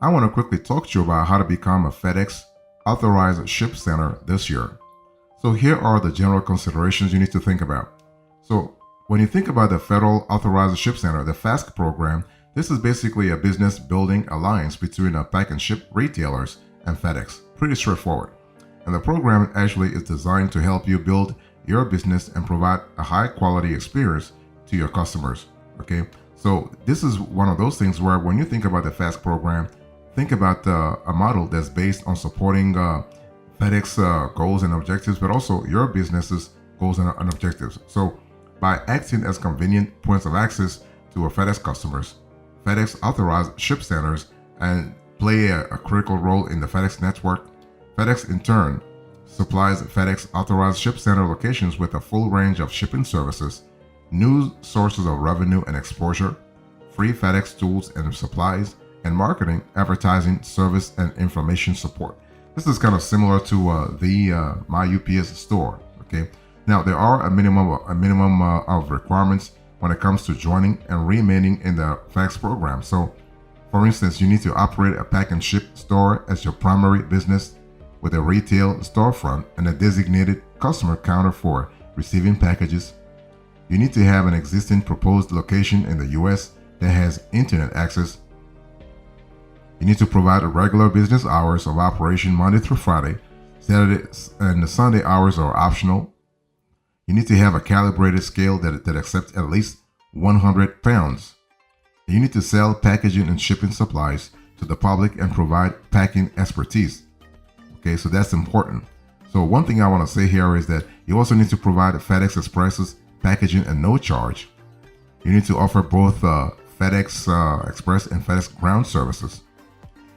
I want to quickly talk to you about how to become a FedEx Authorized ShipCenter this year. So here are the general considerations you need to think about. So when you think about the Federal Authorized ShipCenter, the FASC program, this is basically a business building alliance between a pack and ship retailers and FedEx. Pretty straightforward. And the program actually is designed to help you build your business and provide a high quality experience to your customers. Okay, so this is one of those things where when you think about the FASC program, think about a model that's based on supporting FedEx goals and objectives, but also your business's goals and objectives. So by acting as convenient points of access to our FedEx customers, FedEx Authorized ShipCenters and play a critical role in the FedEx network. FedEx in turn supplies FedEx Authorized ShipCenter locations with a full range of shipping services, new sources of revenue and exposure, free FedEx tools and supplies, and marketing, advertising, service, and information support. This is kind of similar to the My UPS store. Okay, now there are a minimum of requirements when it comes to joining and remaining in the FASC program. So, for instance, you need to operate a pack and ship store as your primary business with a retail storefront and a designated customer counter for receiving packages. You need to have an existing proposed location in the US that has internet access. You need to provide regular business hours of operation Monday through Friday. Saturday and the Sunday hours are optional. You need to have a calibrated scale that accepts at least 100 pounds. You need to sell packaging and shipping supplies to the public and provide packing expertise. Okay, so that's important. So one thing I want to say here is that you also need to provide FedEx Express's packaging at no charge. You need to offer both FedEx Express and FedEx Ground services.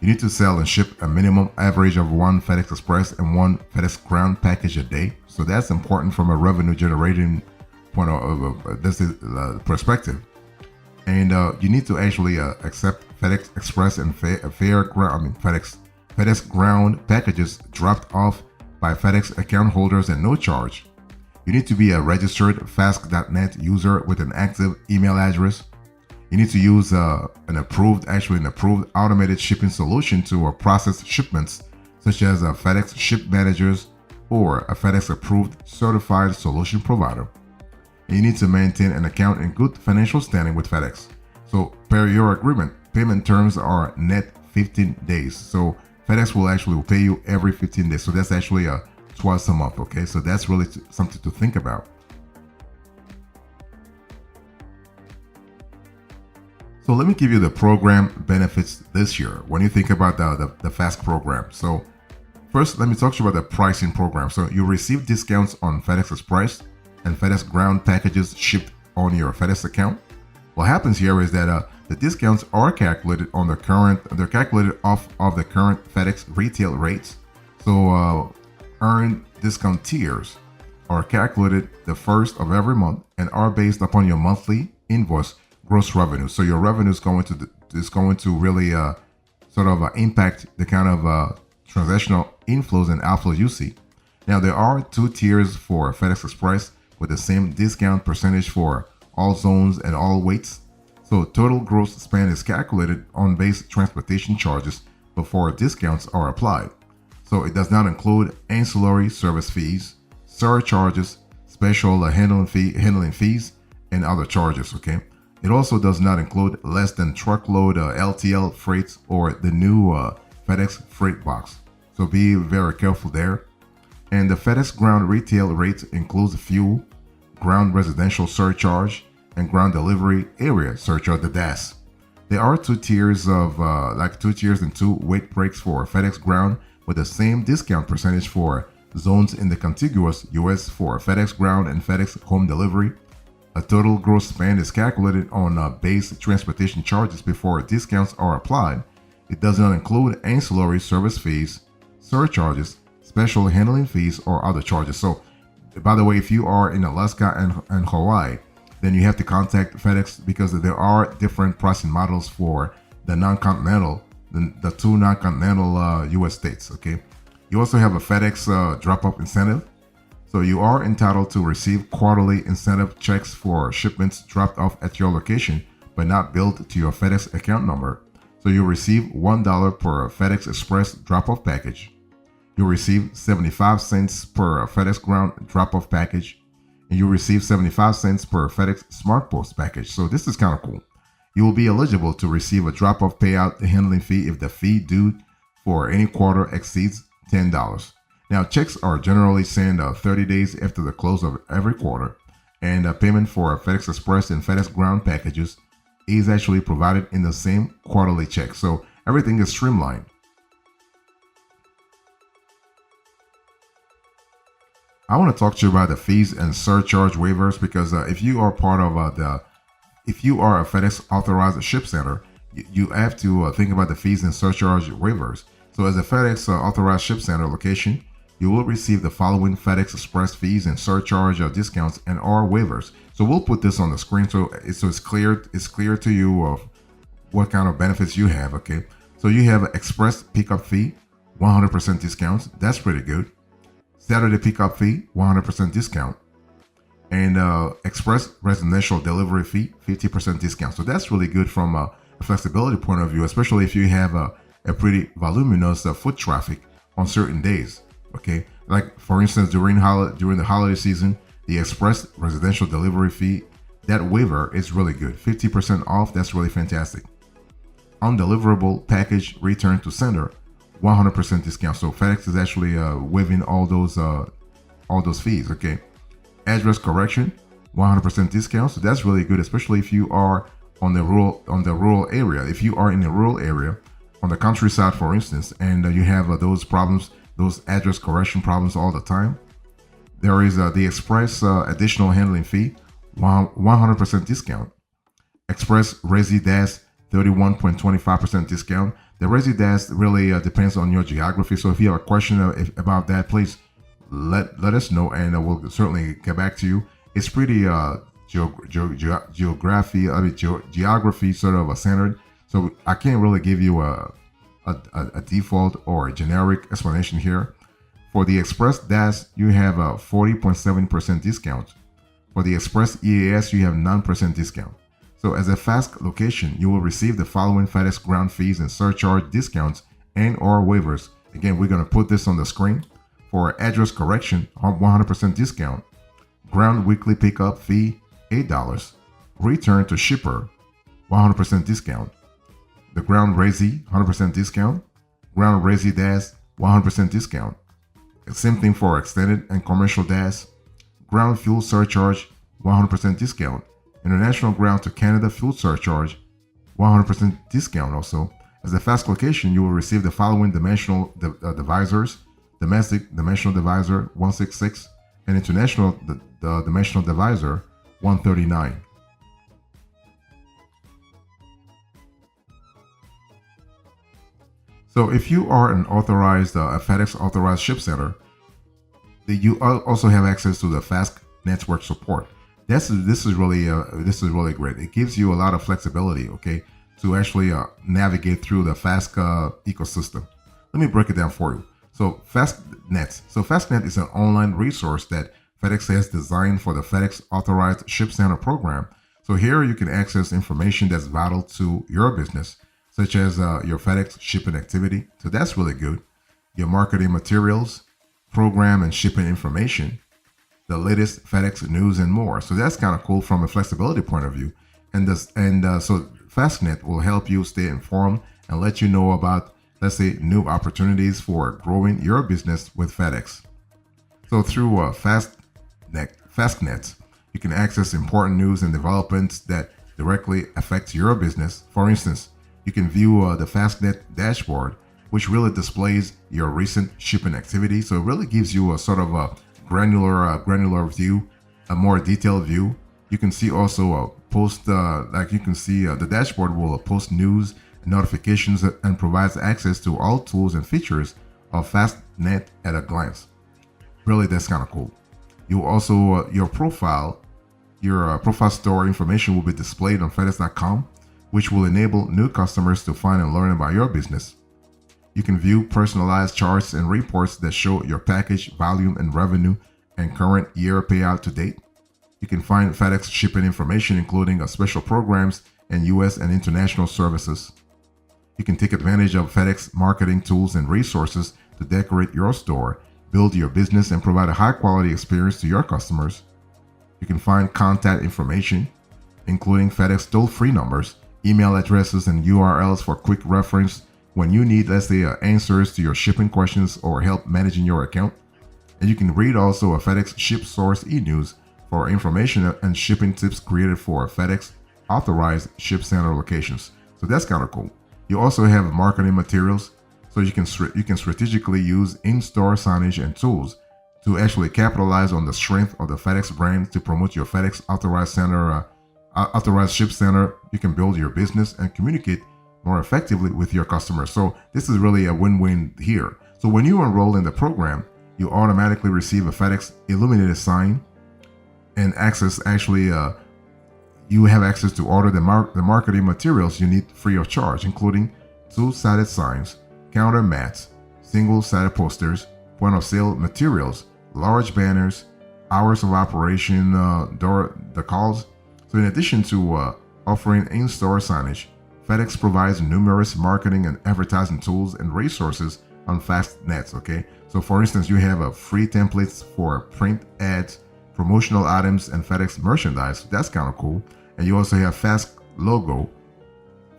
You need to sell and ship a minimum average of one FedEx Express and one FedEx Ground package a day. So that's important from a revenue generating point of this is perspective. And you need to actually accept FedEx Express and FedEx Ground packages dropped off by FedEx account holders at no charge. You need to be a registered FASC.net user with an active email address. You need to use an approved automated shipping solution to process shipments, such as FedEx Ship Managers or a FedEx approved certified solution provider. And you need to maintain an account in good financial standing with FedEx. So per your agreement, payment terms are net 15 days. So FedEx will actually pay you every 15 days. So that's actually twice a month. Okay, so that's really something to think about. So let me give you the program benefits this year when you think about the FASC program. So first, let me talk to you about the pricing program. So you receive discounts on FedEx Express and FedEx Ground packages shipped on your FedEx account. What happens here is that the discounts are calculated on they're calculated off of the current FedEx retail rates. So earned discount tiers are calculated the first of every month and are based upon your monthly invoice gross revenue. So your revenue is going to really sort of impact the kind of transactional inflows and outflows you see. Now there are two tiers for FedEx Express with the same discount percentage for all zones and all weights. So total gross spend is calculated on base transportation charges before discounts are applied. So it does not include ancillary service fees, surcharges, special handling fees, and other charges. Okay. It also does not include less than truckload LTL freights or the new FedEx Freight Box. So be very careful there. And the FedEx Ground retail rates includes fuel, ground residential surcharge, and ground delivery area surcharge, the DAS. There are two tiers and two weight breaks for FedEx Ground with the same discount percentage for zones in the contiguous US for FedEx Ground and FedEx Home Delivery. A total gross spend is calculated on base transportation charges before discounts are applied. It does not include ancillary service fees, surcharges, special handling fees, or other charges. So, by the way, if you are in Alaska and Hawaii, then you have to contact FedEx because there are different pricing models for the non-continental, the two non-continental US states. Okay. You also have a FedEx drop-off incentive. So you are entitled to receive quarterly incentive checks for shipments dropped off at your location, but not billed to your FedEx account number. So you'll receive $1 per FedEx Express drop-off package. You'll receive 75 cents per FedEx Ground drop-off package. And you'll receive 75 cents per FedEx Smart Post package. So this is kind of cool. You will be eligible to receive a drop-off payout handling fee if the fee due for any quarter exceeds $10. Now, checks are generally sent 30 days after the close of every quarter, and payment for FedEx Express and FedEx Ground packages is actually provided in the same quarterly check. So everything is streamlined. I want to talk to you about the fees and surcharge waivers because if you are part of if you are a FedEx Authorized ShipCenter, you have to think about the fees and surcharge waivers. So as a FedEx Authorized ShipCenter location, you will receive the following FedEx Express fees and surcharge discounts and or waivers. So we'll put this on the screen so it's clear to you of what kind of benefits you have. Okay, so you have Express pickup fee, 100% discounts. That's pretty good. Saturday pickup fee, 100% discount. And Express residential delivery fee, 50% discount. So that's really good from a flexibility point of view, especially if you have a pretty voluminous foot traffic on certain days. Okay, like for instance, during the holiday season, the Express residential delivery fee, that waiver is really good. 50% off. That's really fantastic. Undeliverable package return to sender, 100% discount. So FedEx is actually waiving all those fees. Okay. Address correction, 100% discount. So that's really good, especially if you are on the rural area. If you are in a rural area, on the countryside, for instance, and you have those problems, those address correction problems all the time, there is the Express additional handling fee, 100% discount. Express Resi Dash, 31.25% discount. The Resi Dash really depends on your geography. So if you have a question about that, please let us know, and we'll certainly get back to you. It's pretty geography sort of centered. So I can't really give you a default or a generic explanation here. For the Express Dash, you have a 40.7% discount. For the Express EAS, you have 9% discount. So as a fast location, you will receive the following FedEx Ground fees and surcharge discounts and or waivers. Again, we're going to put this on the screen. For address correction, 100% discount. Ground weekly pickup fee, $8. Return to shipper, 100% discount. The Ground Resi, 100% discount. Ground Resi Dash, 100% discount. Same thing for extended and commercial Dash. Ground fuel surcharge, 100% discount. International ground to Canada fuel surcharge, 100% discount also. As a fast location, you will receive the following dimensional divisors. Domestic dimensional divisor, 166, and international the dimensional divisor, 139. So if you are an authorized FedEx Authorized ShipCenter, you also have access to the fast network support. This is really great. It gives you a lot of flexibility, okay, to actually navigate through the fast ecosystem. Let me break it down for you. So FastNet. So FastNet is an online resource that FedEx has designed for the FedEx Authorized ShipCenter program. So here you can access information that's vital to your business, such as your FedEx shipping activity. So that's really good. Your marketing materials, program and shipping information, the latest FedEx news, and more. So that's kind of cool from a flexibility point of view. So FastNet will help you stay informed and let you know about, let's say, new opportunities for growing your business with FedEx. So through FastNet, you can access important news and developments that directly affect your business. For instance, you can view the FastNet dashboard, which really displays your recent shipping activity. So it really gives you a sort of a granular view, a more detailed view. You can see also a post, the dashboard will post news, notifications, and provides access to all tools and features of FastNet at a glance. Really, that's kind of cool. You also your profile store information will be displayed on FedEx.com, which will enable new customers to find and learn about your business. You can view personalized charts and reports that show your package volume and revenue and current year payout to date. You can find FedEx shipping information, including special programs and U.S. and international services. You can take advantage of FedEx marketing tools and resources to decorate your store, build your business, and provide a high-quality experience to your customers. You can find contact information, including FedEx toll-free numbers, email addresses, and URLs for quick reference when you need, let's say, answers to your shipping questions or help managing your account. And you can read also a FedEx Ship Source e-news for information and shipping tips created for FedEx Authorized ShipCenter locations. So that's kind of cool. You also have marketing materials, so you can strategically use in-store signage and tools to actually capitalize on the strength of the FedEx brand to promote your FedEx Authorized ShipCenter. You can build your business and communicate more effectively with your customers. So this is really a win-win here. So when you enroll in the program, you automatically receive a FedEx illuminated sign and you have access to order the marketing materials you need free of charge, including two-sided signs, counter mats, single-sided posters, point of sale materials, large banners, hours of operation, door decals. So in addition to offering in-store signage, FedEx provides numerous marketing and advertising tools and resources on Fastnets, okay? So for instance, you have free templates for print ads, promotional items, and FedEx merchandise. That's kind of cool. And you also have Fast logo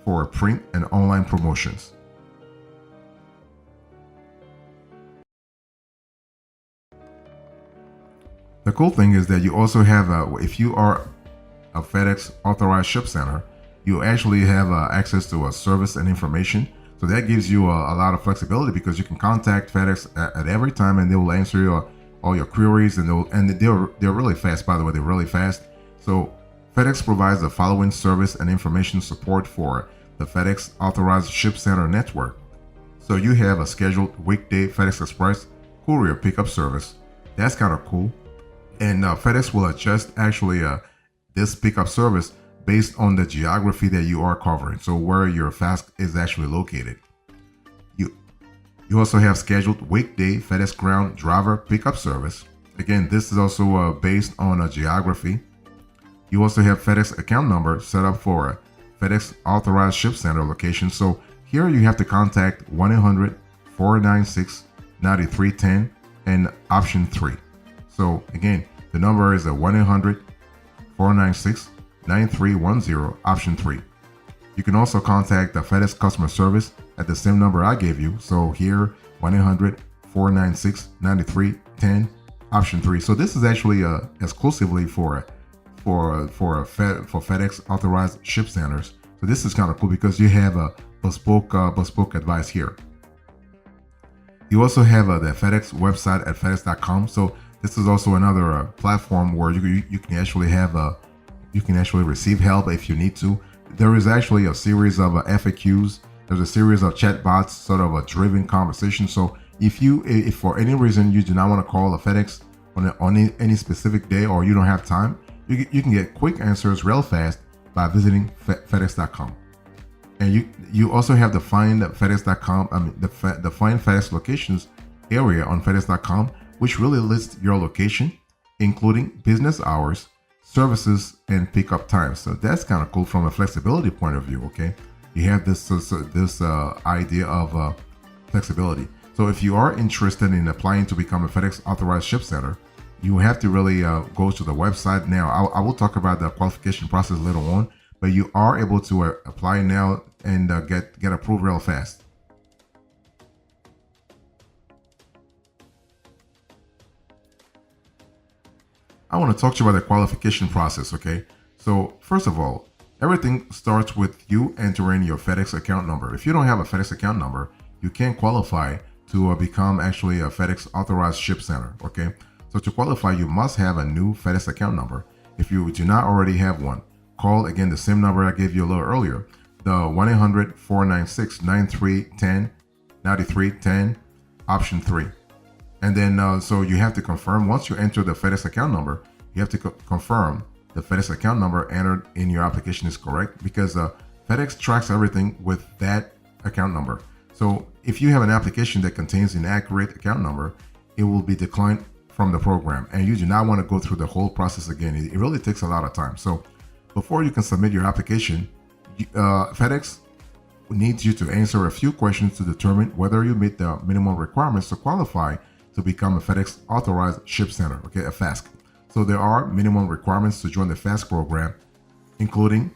for print and online promotions. The cool thing is that you also have, if you are a FedEx Authorized ShipCenter, you actually have access to service and information. So that gives you a lot of flexibility because you can contact FedEx at every time and they will answer all your queries, and they're really fast. By the way, they're really fast. So FedEx provides the following service and information support for the FedEx Authorized ShipCenter network. So you have a scheduled weekday FedEx Express courier pickup service. That's kind of cool. And FedEx will adjust this pickup service based on the geography that you are covering, so where your FAST is actually located. You also have scheduled weekday FedEx Ground driver pickup service. Again, this is also based on geography. You also have FedEx account number set up for FedEx Authorized ShipCenter location. So here you have to contact 1-800-496-9310 and option 3. So again, the number is 1-800-496-9310, option 3. You can also contact the FedEx customer service at the same number I gave you. So here, 1-800-496-9310, option 3. So this is actually exclusively for FedEx Authorized ShipCenters. So this is kind of cool because you have a bespoke advice here. You also have the FedEx website at FedEx.com. So this is also another platform where you can actually receive help if you need to. There is actually a series of FAQs. There's a series of chatbots, sort of a driven conversation. So if for any reason you do not want to call a FedEx on any specific day, or you don't have time, you can get quick answers real fast by visiting FedEx.com. And you also have the Find FedEx.com, the Find FedEx locations area on FedEx.com, which really lists your location, including business hours, services, and pickup times. So that's kind of cool from a flexibility point of view. Okay, you have this idea of flexibility. So if you are interested in applying to become a FedEx Authorized ShipCenter, you have to really go to the website now. I will talk about the qualification process later on, but you are able to apply now and get approved real fast. I want to talk to you about the qualification process, okay? So first of all, everything starts with you entering your FedEx account number. If you don't have a FedEx account number, you can't qualify to become actually a FedEx Authorized ShipCenter, okay? So to qualify, you must have a new FedEx account number. If you do not already have one, call again the same number I gave you a little earlier, the 1-800-496-9310, 9310, option 3. And then, so you have to confirm, once you enter the FedEx account number, you have to confirm the FedEx account number entered in your application is correct, because FedEx tracks everything with that account number. So if you have an application that contains an inaccurate account number, it will be declined from the program, and you do not want to go through the whole process again. It really takes a lot of time. So before you can submit your application, FedEx needs you to answer a few questions to determine whether you meet the minimum requirements to qualify to become a FedEx Authorized ShipCenter, okay, a FASC. So there are minimum requirements to join the FASC program, including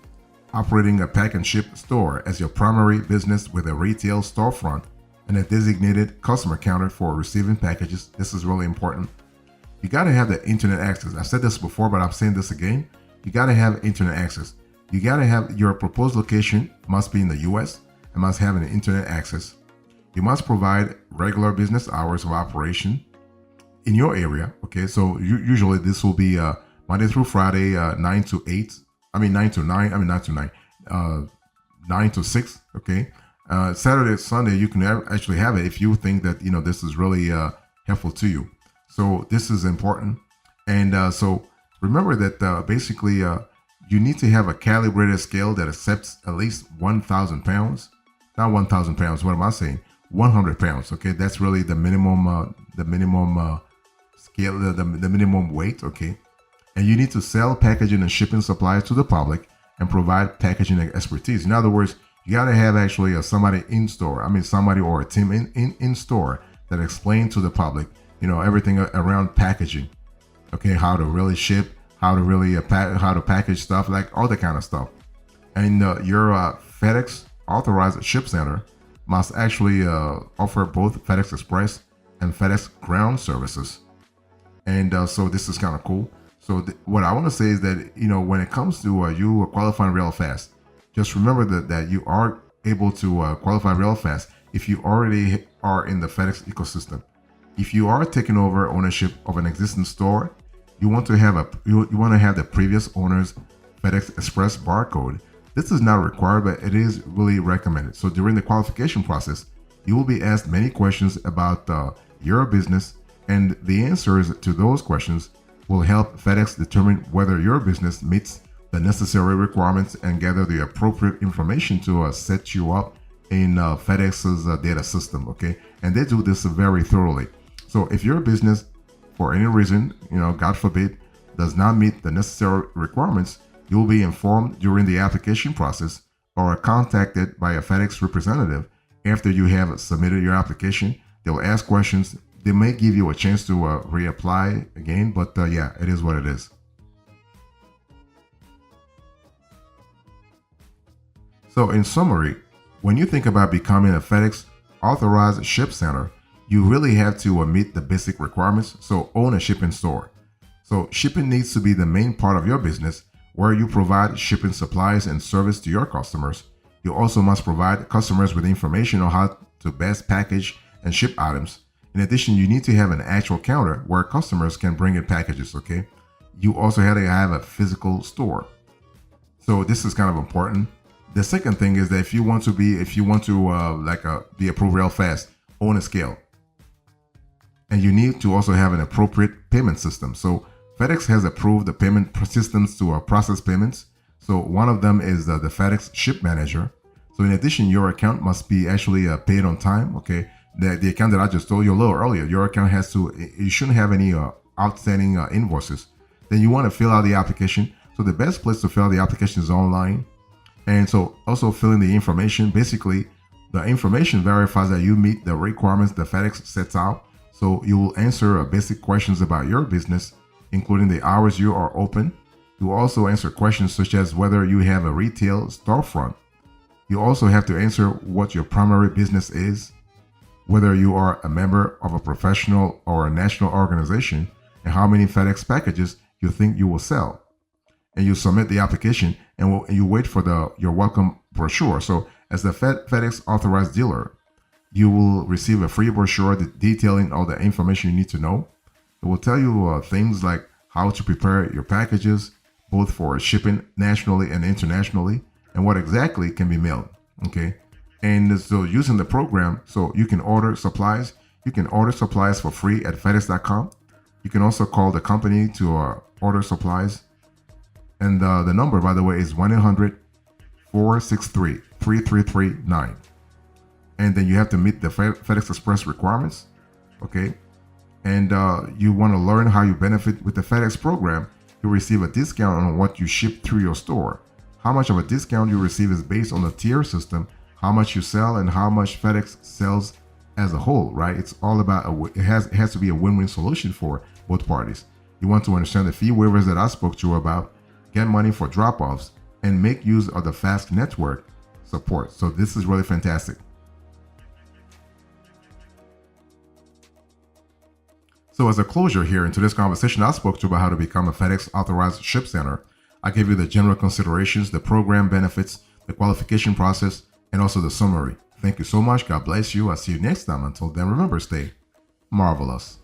operating a pack and ship store as your primary business with a retail storefront and a designated customer counter for receiving packages. This is really important. You got to have the internet access. I've said this before, but I'm saying this again. You got to have internet access. You got to have your proposed location must be in the US and must have an internet access. You must provide regular business hours of operation in your area. Okay, so usually this will be Monday through Friday, 9 to 8. I mean 9 to 9. I mean not to 9. 9 to 6. Okay. Saturday, Sunday, you can actually have it if you think that this is really helpful to you. So this is important, and so remember that basically you need to have a calibrated scale that accepts at least 1,000 pounds. Not 1,000 pounds. What am I saying? 100 pounds. Okay, that's really the minimum scale, the minimum weight. Okay, and you need to sell packaging and shipping supplies to the public and provide packaging expertise. In other words, you got to have actually somebody in store. I mean, somebody or a team in store that explain to the public, everything around packaging. Okay, how to really ship, how to really how to package stuff, like all that kind of stuff. And your FedEx Authorized ShipCenter must actually offer both FedEx Express and FedEx Ground services. And so this is kind of cool. So what I want to say is that, when it comes to you qualifying real fast, just remember that you are able to qualify real fast if you already are in the FedEx ecosystem. If you are taking over ownership of an existing store, you want to have the previous owner's FedEx Express barcode. This is not required, but it is really recommended. So during the qualification process, you will be asked many questions about your business, and the answers to those questions will help FedEx determine whether your business meets the necessary requirements and gather the appropriate information to set you up in FedEx's data system. Okay, and they do this very thoroughly. So if your business, for any reason, God forbid, does not meet the necessary requirements, you will be informed during the application process or contacted by a FedEx representative after you have submitted your application. They will ask questions. They may give you a chance to reapply again, but yeah, it is what it is. So in summary, when you think about becoming a FedEx Authorized ShipCenter, you really have to meet the basic requirements. So own a shipping store. So shipping needs to be the main part of your business, where you provide shipping supplies and service to your customers. You also must provide customers with information on how to best package and ship items. In addition, you need to have an actual counter where customers can bring in packages. Okay. You also have to have a physical store. So this is kind of important. The second thing is that if you want to be approved real fast, own a scale. And you need to also have an appropriate payment system. So FedEx has approved the payment systems to process payments. So one of them is the FedEx Ship Manager. So in addition, your account must be actually paid on time. Okay, the account that I just told you a little earlier, your account you shouldn't have any outstanding invoices. Then you want to fill out the application. So the best place to fill out the application is online. And so also fill in the information. Basically, the information verifies that you meet the requirements that FedEx sets out. So you will answer basic questions about your business, including the hours you are open. You will also answer questions such as whether you have a retail storefront. You also have to answer what your primary business is, whether you are a member of a professional or a national organization, and how many FedEx packages you think you will sell. And you submit the application, and you wait for your welcome brochure. So as the FedEx authorized dealer, you will receive a free brochure detailing all the information you need to know. It will tell you things like how to prepare your packages, both for shipping nationally and internationally, and what exactly can be mailed. Okay. And so using the program, so you can order supplies. You can order supplies for free at FedEx.com. You can also call the company to order supplies. And the number, by the way, is 1-800-463-3339. And then you have to meet the FedEx Express requirements. Okay. And you want to learn how you benefit with the FedEx program. You receive a discount on what you ship through your store. How much of a discount you receive is based on the tier system how much you sell and how much FedEx sells as a whole, right? It's all about, it has to be a win-win solution for both parties. You want to understand the fee waivers that I spoke to you about, get money for drop-offs, and make use of the fast network support. So this is really fantastic. So as a closure here in today's conversation, I spoke to you about how to become a FedEx Authorized ShipCenter. I gave you the general considerations, the program benefits, the qualification process, and also the summary. Thank you so much. God bless you. I'll see you next time. Until then, remember, stay marvelous.